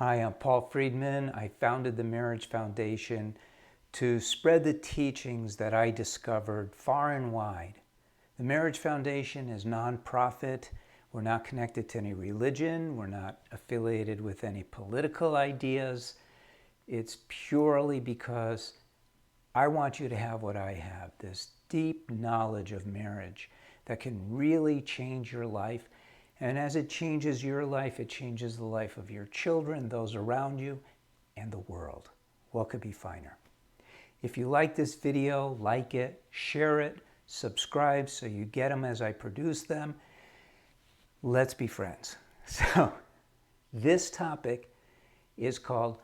Hi, I'm Paul Friedman. I founded the Marriage Foundation to spread the teachings that I discovered far and wide. The Marriage Foundation is nonprofit. We're not connected to any religion. We're not affiliated with any political ideas. It's purely because I want you to have what I have, this deep knowledge of marriage that can really change your life. And as it changes your life, it changes the life of your children, those around you, and the world. What could be finer? If you like this video, like it, share it, subscribe so you get them as I produce them. Let's be friends. So this topic is called,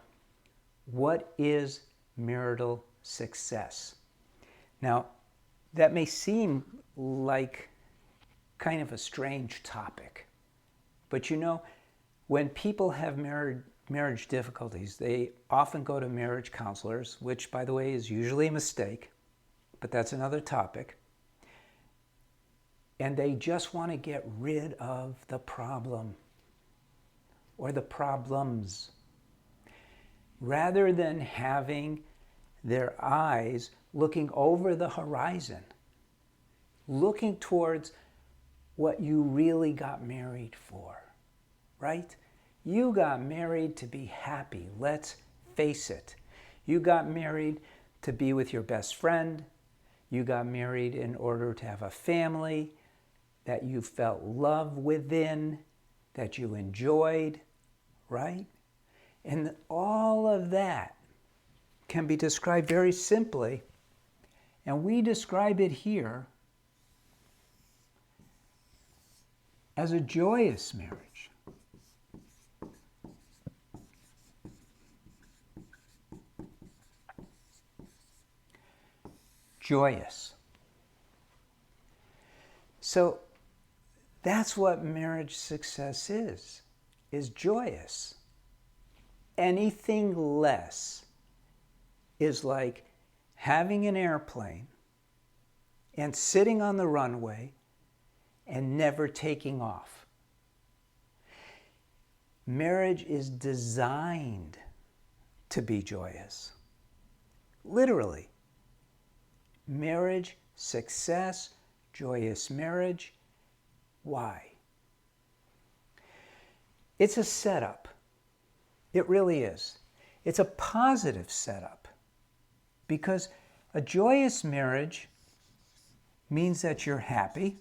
what is marital success? Now, that may seem like kind of a strange topic. But you know, when people have marriage difficulties, they often go to marriage counselors, which, by the way, is usually a mistake, but that's another topic. And they just want to get rid of the problem or the problems, rather than having their eyes looking over the horizon, looking towards what you really got married for, right? You got married to be happy. Let's face it. You got married to be with your best friend. You got married in order to have a family that you felt love within, that you enjoyed, right? And all of that can be described very simply, and we describe it here as a joyous marriage. Joyous. So that's what marriage success is joyous. Anything less is like having an airplane and sitting on the runway and never taking off. Marriage is designed to be joyous. Literally. Marriage, success, joyous marriage. Why? It's a setup. It really is. It's a positive setup, because a joyous marriage means that you're happy.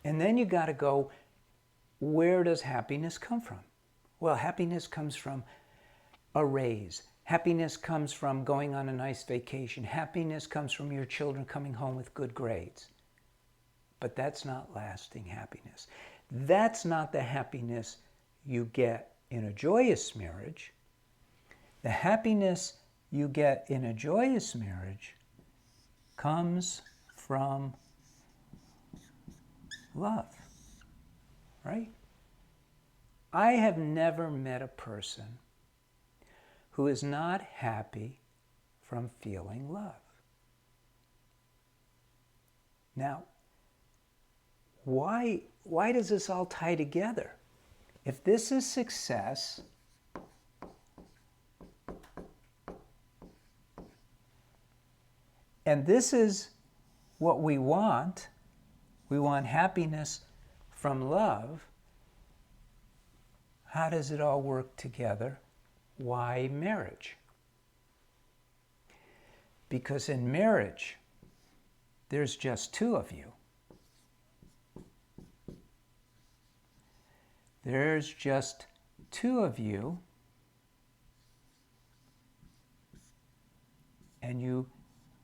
And then you got to go, where does happiness come from? Well, happiness comes from a raise. Happiness comes from going on a nice vacation. Happiness comes from your children coming home with good grades. But that's not lasting happiness. That's not the happiness you get in a joyous marriage. The happiness you get in a joyous marriage comes from love, right? I have never met a person who is not happy from feeling love. Now, why does this all tie together? If this is success, and this is what we want happiness from love, how does it all work together? Why marriage? Because in marriage, there's just two of you. There's just two of you, and you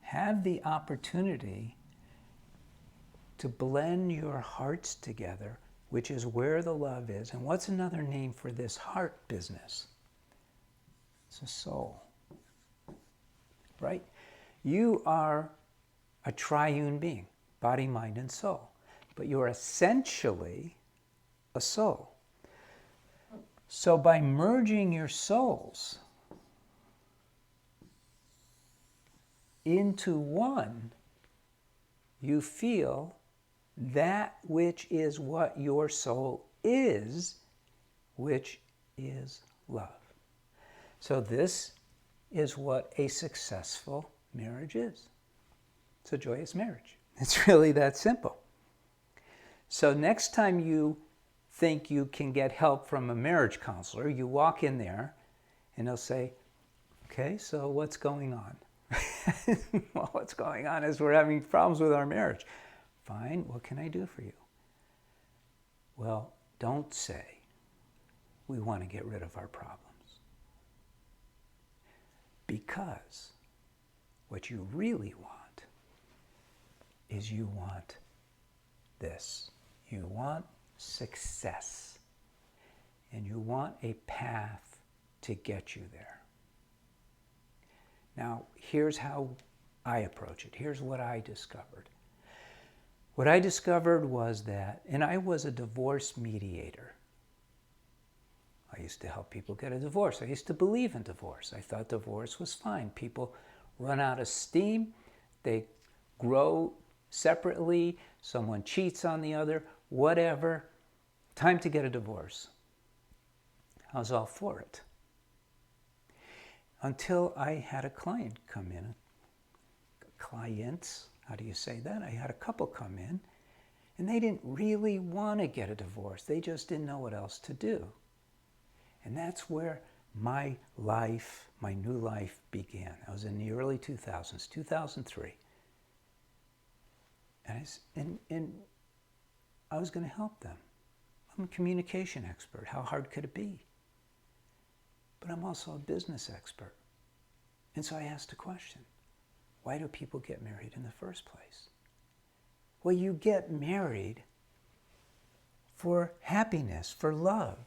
have the opportunity to blend your hearts together, which is where the love is. And what's another name for this heart business? It's a soul, right? You are a triune being, body, mind, and soul. But you're essentially a soul. So by merging your souls into one, you feel that which is what your soul is which is love. So this is what a successful marriage is. It's a joyous marriage. It's really that simple. So next time you think you can get help from a marriage counselor, you walk in there and they'll say, okay, so what's going on? Well, what's going on is we're having problems with our marriage. Fine, what can I do for you? Well, don't say, we want to get rid of our problems. Because what you really want is you want this. You want success. And you want a path to get you there. Now, here's how I approach it. Here's what I discovered. What I discovered was that, and I was a divorce mediator. I used to help people get a divorce. I used to believe in divorce. I thought divorce was fine. People run out of steam. They grow separately. Someone cheats on the other. Whatever. Time to get a divorce. I was all for it. Until I had a client come in. Clients, how do you say that? I had a couple come in, and they didn't really want to get a divorce. They just didn't know what else to do. And that's where my life, my new life began. I was in the early 2000s, 2003. And I was going to help them. I'm a communication expert. How hard could it be? But I'm also a business expert. And so I asked a question. Why do people get married in the first place? Well, you get married for happiness, for love.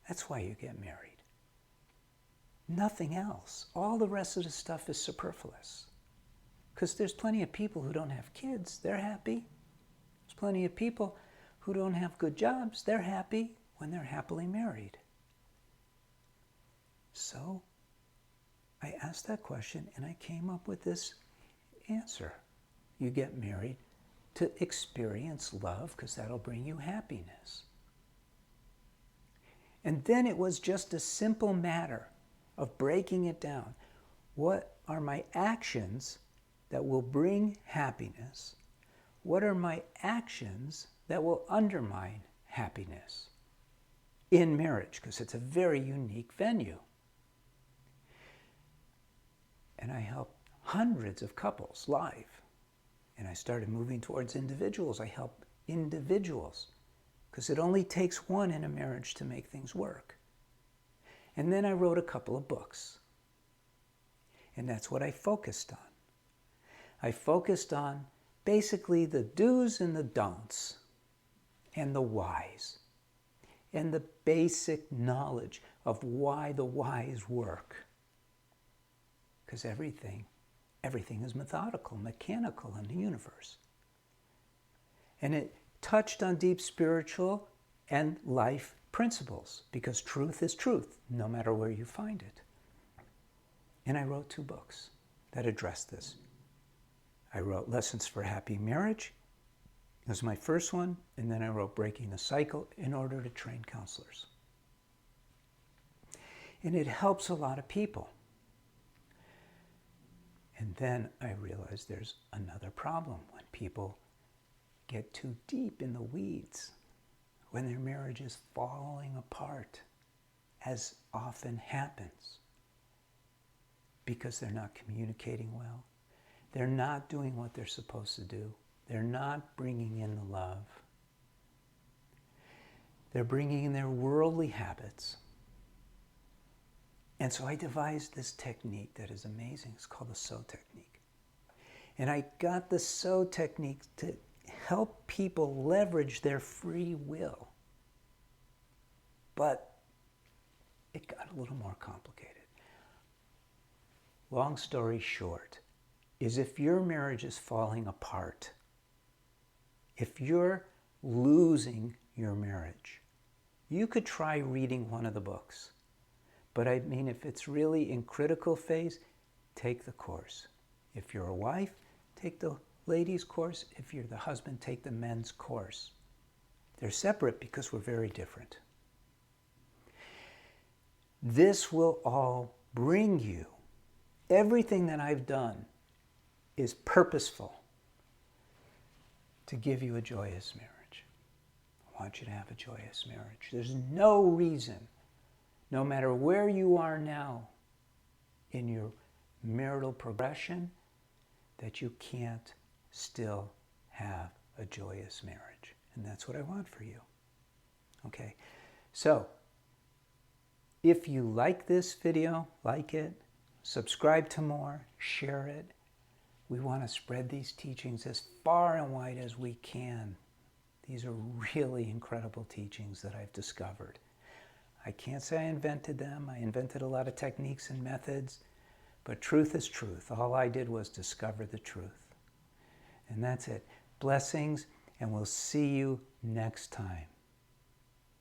That's why you get married. Nothing else. All the rest of the stuff is superfluous. Because there's plenty of people who don't have kids. They're happy. There's plenty of people who don't have good jobs. They're happy when they're happily married. So I asked that question and I came up with this answer. You get married to experience love because that'll bring you happiness. And then it was just a simple matter of breaking it down. What are my actions that will bring happiness? What are my actions that will undermine happiness in marriage? Because it's a very unique venue. And I help hundreds of couples live. And I started moving towards individuals. I help individuals because it only takes one in a marriage to make things work. And then I wrote a couple of books. And that's what I focused on. I focused on basically the do's and the don'ts and the whys and the basic knowledge of why the whys work. Because everything is methodical, mechanical in the universe. And it touched on deep spiritual and life principles, because truth is truth, no matter where you find it. And I wrote 2 books that address this. I wrote Lessons for Happy Marriage. It was my first one. And then I wrote Breaking the Cycle in order to train counselors. And it helps a lot of people. And then I realized there's another problem when people get too deep in the weeds, when their marriage is falling apart, as often happens, because they're not communicating well. They're not doing what they're supposed to do. They're not bringing in the love. They're bringing in their worldly habits. And so I devised this technique that is amazing. It's called the SO technique. And I got the SO technique to help people leverage their free will. But it got a little more complicated. Long story short, is if your marriage is falling apart, if you're losing your marriage, you could try reading one of the books. But I mean, if it's really in critical phase, take the course. If you're a wife, take the ladies' course. If you're the husband, take the men's course. They're separate because we're very different. This will all bring you. Everything that I've done is purposeful to give you a joyous marriage. I want you to have a joyous marriage. There's no reason, no matter where you are now in your marital progression, that you can't still have a joyous marriage. And that's what I want for you. Okay, so if you like this video, like it, subscribe to more, share it. We want to spread these teachings as far and wide as we can. These are really incredible teachings that I've discovered. I can't say I invented them. I invented a lot of techniques and methods, but truth is truth. All I did was discover the truth. And that's it. Blessings, and we'll see you next time.